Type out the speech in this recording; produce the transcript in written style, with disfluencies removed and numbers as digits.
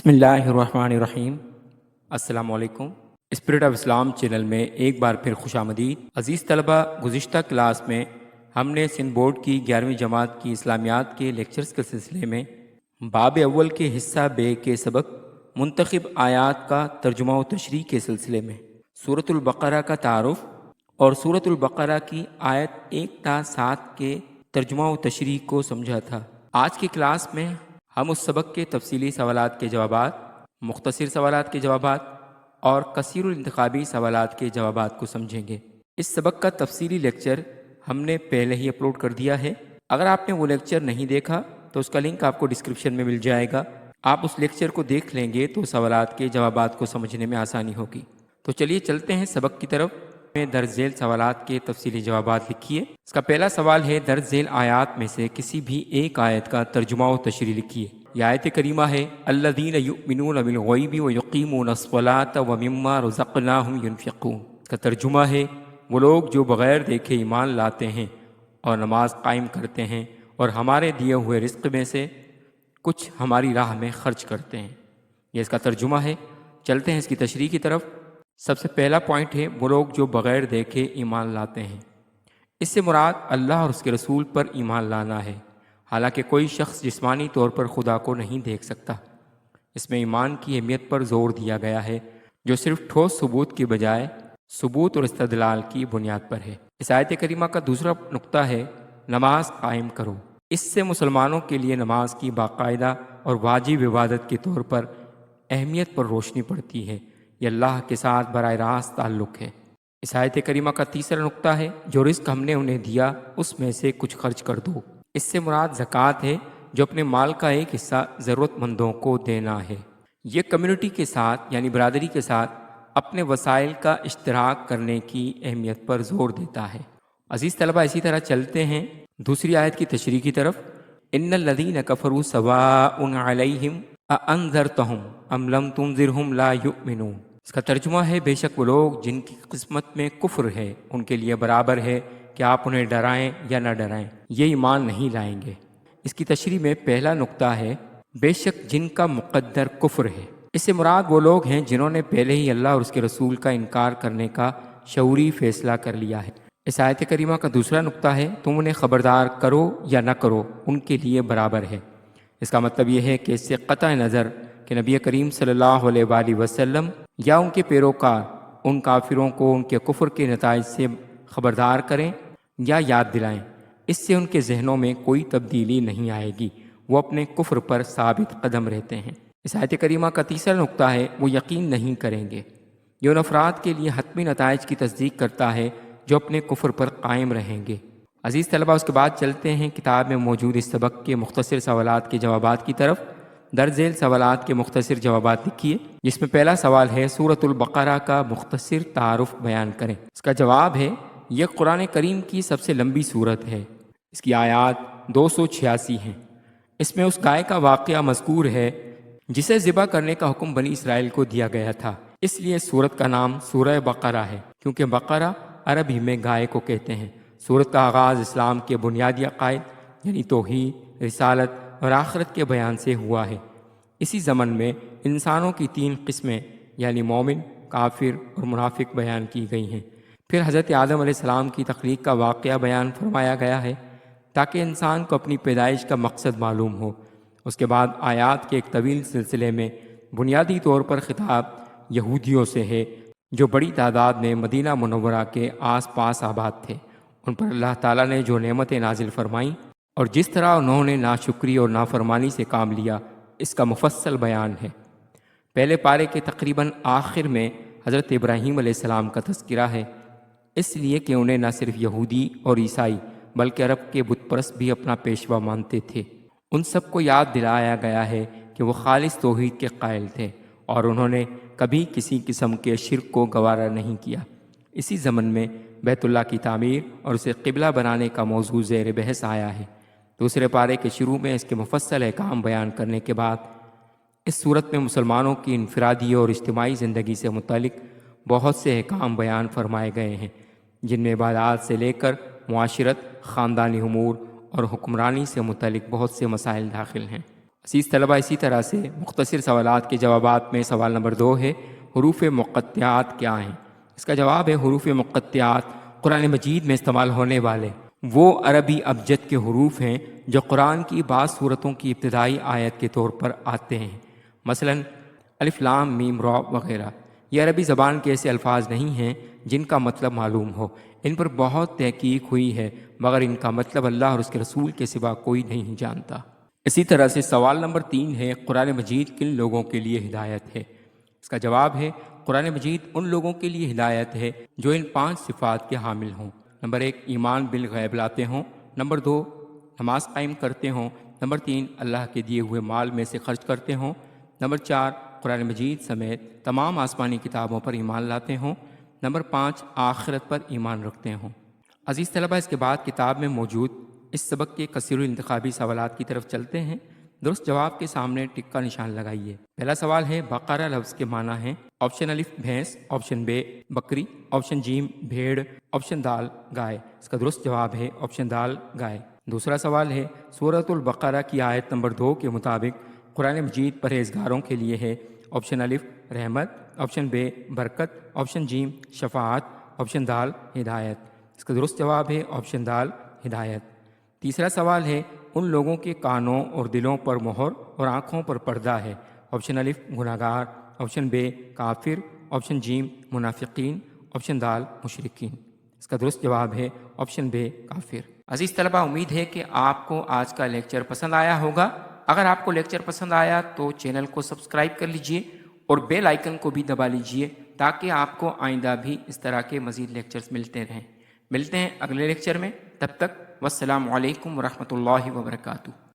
بسم اللہ الرحمن الرحیم۔ السلام علیکم۔ اسپرٹ آف اسلام چینل میں ایک بار پھر خوش آمدید۔ عزیز طلبہ، گزشتہ کلاس میں ہم نے سندھ بورڈ کی 11ویں جماعت کی اسلامیات کے لیکچرز کے سلسلے میں باب اول کے حصہ بے کے سبق منتخب آیات کا ترجمہ و تشریح کے سلسلے میں سورۃ البقرہ کا تعارف اور سورۃ البقرہ کی آیت 1 تا 7 کے ترجمہ و تشریح کو سمجھا تھا۔ آج کی کلاس میں ہم اس سبق کے تفصیلی سوالات کے جوابات، مختصر سوالات کے جوابات اور کثیر الانتخابی سوالات کے جوابات کو سمجھیں گے۔ اس سبق کا تفصیلی لیکچر ہم نے پہلے ہی اپلوڈ کر دیا ہے۔ اگر آپ نے وہ لیکچر نہیں دیکھا تو اس کا لنک آپ کو ڈسکرپشن میں مل جائے گا۔ آپ اس لیکچر کو دیکھ لیں گے تو سوالات کے جوابات کو سمجھنے میں آسانی ہوگی۔ تو چلیے چلتے ہیں سبق کی طرف۔ میں درج ذیل سوالات کے تفصیلی جوابات لکھیے۔ اس کا پہلا سوال ہے، درج ذیل آیات میں سے کسی بھی ایک آیت کا ترجمہ و تشریح لکھیے۔ یہ آیت کریمہ ہے، الذین یؤمنون بالغیب ویقیمون الصلاۃ ومما رزقناہم ینفقون۔ اس کا ترجمہ ہے، وہ لوگ جو بغیر دیکھے ایمان لاتے ہیں اور نماز قائم کرتے ہیں اور ہمارے دیے ہوئے رزق میں سے کچھ ہماری راہ میں خرچ کرتے ہیں۔ یہ اس کا ترجمہ ہے۔ چلتے ہیں اس کی تشریح کی طرف۔ سب سے پہلا پوائنٹ ہے، وہ لوگ جو بغیر دیکھے ایمان لاتے ہیں۔ اس سے مراد اللہ اور اس کے رسول پر ایمان لانا ہے، حالانکہ کوئی شخص جسمانی طور پر خدا کو نہیں دیکھ سکتا۔ اس میں ایمان کی اہمیت پر زور دیا گیا ہے، جو صرف ٹھوس ثبوت کی بجائے ثبوت اور استدلال کی بنیاد پر ہے۔ اس آیت کریمہ کا دوسرا نقطہ ہے، نماز قائم کرو۔ اس سے مسلمانوں کے لیے نماز کی باقاعدہ اور واجب عبادت کے طور پر اہمیت پر روشنی پڑتی ہے۔ یہ اللہ کے ساتھ براہ راست تعلق ہے۔ اس آیت کریمہ کا تیسرا نقطہ ہے، جو رزق ہم نے انہیں دیا اس میں سے کچھ خرچ کر دو۔ اس سے مراد زکوٰۃ ہے، جو اپنے مال کا ایک حصہ ضرورت مندوں کو دینا ہے۔ یہ کمیونٹی کے ساتھ یعنی برادری کے ساتھ اپنے وسائل کا اشتراک کرنے کی اہمیت پر زور دیتا ہے۔ عزیز طلبہ، اسی طرح چلتے ہیں دوسری آیت کی تشریح کی طرف۔ ان الذین کفروا سواء علیہم اانذرتہم ام لم تنذرہم لا یؤمنون۔ اس کا ترجمہ ہے، بے شک وہ لوگ جن کی قسمت میں کفر ہے، ان کے لیے برابر ہے کہ آپ انہیں ڈرائیں یا نہ ڈرائیں، یہ ایمان نہیں لائیں گے۔ اس کی تشریح میں پہلا نقطہ ہے، بے شک جن کا مقدر کفر ہے۔ اس سے مراد وہ لوگ ہیں جنہوں نے پہلے ہی اللہ اور اس کے رسول کا انکار کرنے کا شعوری فیصلہ کر لیا ہے۔ اس آیت کریمہ کا دوسرا نقطہ ہے، تم انہیں خبردار کرو یا نہ کرو، ان کے لیے برابر ہے۔ اس کا مطلب یہ ہے کہ اس سے قطع نظر کہ نبی کریم صلی اللہ علیہ وآلہ وسلم یا ان کے پیروکار ان کافروں کو ان کے کفر کے نتائج سے خبردار کریں یا یاد دلائیں، اس سے ان کے ذہنوں میں کوئی تبدیلی نہیں آئے گی، وہ اپنے کفر پر ثابت قدم رہتے ہیں۔ اس آیت کریمہ کا تیسرا نقطہ ہے، وہ یقین نہیں کریں گے۔ یہ ان افراد کے لیے حتمی نتائج کی تصدیق کرتا ہے جو اپنے کفر پر قائم رہیں گے۔ عزیز طلبہ، اس کے بعد چلتے ہیں کتاب میں موجود اس سبق کے مختصر سوالات کے جوابات کی طرف۔ درج ذیل سوالات کے مختصر جوابات لکھیے، جس میں پہلا سوال ہے، سورۃ البقرہ کا مختصر تعارف بیان کریں۔ اس کا جواب ہے، یہ قرآن کریم کی سب سے لمبی سورت ہے۔ اس کی آیات 286 ہیں۔ اس میں اس گائے کا واقعہ مذکور ہے جسے ذبح کرنے کا حکم بنی اسرائیل کو دیا گیا تھا۔ اس لیے سورت کا نام سورہ بقرہ ہے، کیونکہ بقرہ عربی میں گائے کو کہتے ہیں۔ سورت کا آغاز اسلام کے بنیادی عقائد یعنی توحید، رسالت اور آخرت کے بیان سے ہوا ہے۔ اسی ضمن میں انسانوں کی 3 قسمیں یعنی مومن، کافر اور منافق بیان کی گئی ہیں۔ پھر حضرت آدم علیہ السلام کی تخلیق کا واقعہ بیان فرمایا گیا ہے تاکہ انسان کو اپنی پیدائش کا مقصد معلوم ہو۔ اس کے بعد آیات کے ایک طویل سلسلے میں بنیادی طور پر خطاب یہودیوں سے ہے، جو بڑی تعداد میں مدینہ منورہ کے آس پاس آباد تھے۔ ان پر اللہ تعالیٰ نے جو نعمتیں نازل فرمائیں اور جس طرح انہوں نے ناشکری اور نافرمانی سے کام لیا، اس کا مفصل بیان ہے۔ پہلے پارے کے تقریباً آخر میں حضرت ابراہیم علیہ السلام کا تذکرہ ہے، اس لیے کہ انہیں نہ صرف یہودی اور عیسائی بلکہ عرب کے بت پرست بھی اپنا پیشوا مانتے تھے۔ ان سب کو یاد دلایا گیا ہے کہ وہ خالص توحید کے قائل تھے اور انہوں نے کبھی کسی قسم کے شرک کو گوارا نہیں کیا۔ اسی ضمن میں بیت اللہ کی تعمیر اور اسے قبلہ بنانے کا موضوع زیر بحث آیا ہے۔ دوسرے پارے کے شروع میں اس کے مفصل احکام بیان کرنے کے بعد اس صورت میں مسلمانوں کی انفرادی اور اجتماعی زندگی سے متعلق بہت سے احکام بیان فرمائے گئے ہیں، جن میں عبادات سے لے کر معاشرت، خاندانی امور اور حکمرانی سے متعلق بہت سے مسائل داخل ہیں۔ عزیز طلبہ، اسی طرح سے مختصر سوالات کے جوابات میں سوال نمبر 2 ہے، حروف مقطعات کیا ہیں؟ اس کا جواب ہے حروف مقطعات قرآن مجید میں استعمال ہونے والے وہ عربی ابجد کے حروف ہیں جو قرآن کی بعض صورتوں کی ابتدائی آیت کے طور پر آتے ہیں، مثلا الف لام میم را وغیرہ۔ یہ عربی زبان کے ایسے الفاظ نہیں ہیں جن کا مطلب معلوم ہو، ان پر بہت تحقیق ہوئی ہے مگر ان کا مطلب اللہ اور اس کے رسول کے سوا کوئی نہیں جانتا۔ اسی طرح سے سوال نمبر 3 ہے، قرآن مجید کن لوگوں کے لیے ہدایت ہے؟ اس کا جواب ہے قرآن مجید ان لوگوں کے لیے ہدایت ہے جو ان 5 صفات کے حامل ہوں۔ نمبر 1، ایمان بالغیب لاتے ہوں۔ نمبر 2، نماز قائم کرتے ہوں۔ نمبر 3، اللہ کے دیے ہوئے مال میں سے خرچ کرتے ہوں۔ نمبر 4، قرآن مجید سمیت تمام آسمانی کتابوں پر ایمان لاتے ہوں۔ نمبر 5، آخرت پر ایمان رکھتے ہوں۔ عزیز طلبہ، اس کے بعد کتاب میں موجود اس سبق کے کثیر الانتخابی سوالات کی طرف چلتے ہیں۔ درست جواب کے سامنے ٹک کا نشان لگائیے۔ پہلا سوال ہے، بقرہ لفظ کے معنی ہیں؟ آپشن الف بھینس، آپشن بے بکری، آپشن جیم بھیڑ، آپشن دال گائے۔ اس کا درست جواب ہے آپشن دال گائے۔ دوسرا سوال ہے، سورۃ البقرہ کی آیت نمبر 2 کے مطابق قرآن مجید پرہیزگاروں کے لیے ہے؟ آپشن الف رحمت، آپشن بے برکت، آپشن جیم شفاعت، آپشن دال ہدایت۔ اس کا درست جواب ہے آپشن دال ہدایت۔ تیسرا سوال ہے، ان لوگوں کے کانوں اور دلوں پر مہر اور آنکھوں پر پردہ ہے؟ آپشن الف گناہگار، آپشن بے کافر، آپشن جیم منافقین، آپشن دال مشرکین۔ اس کا درست جواب ہے آپشن بے کافر۔ عزیز طلبہ، امید ہے کہ آپ کو آج کا لیکچر پسند آیا ہوگا۔ اگر آپ کو لیکچر پسند آیا تو چینل کو سبسکرائب کر لیجئے اور بیل آئیکن کو بھی دبا لیجئے تاکہ آپ کو آئندہ بھی اس طرح کے مزید لیکچرز ملتے رہیں۔ ملتے ہیں اگلے لیکچر میں، تب تک والسلام علیکم ورحمۃ اللہ وبرکاتہ۔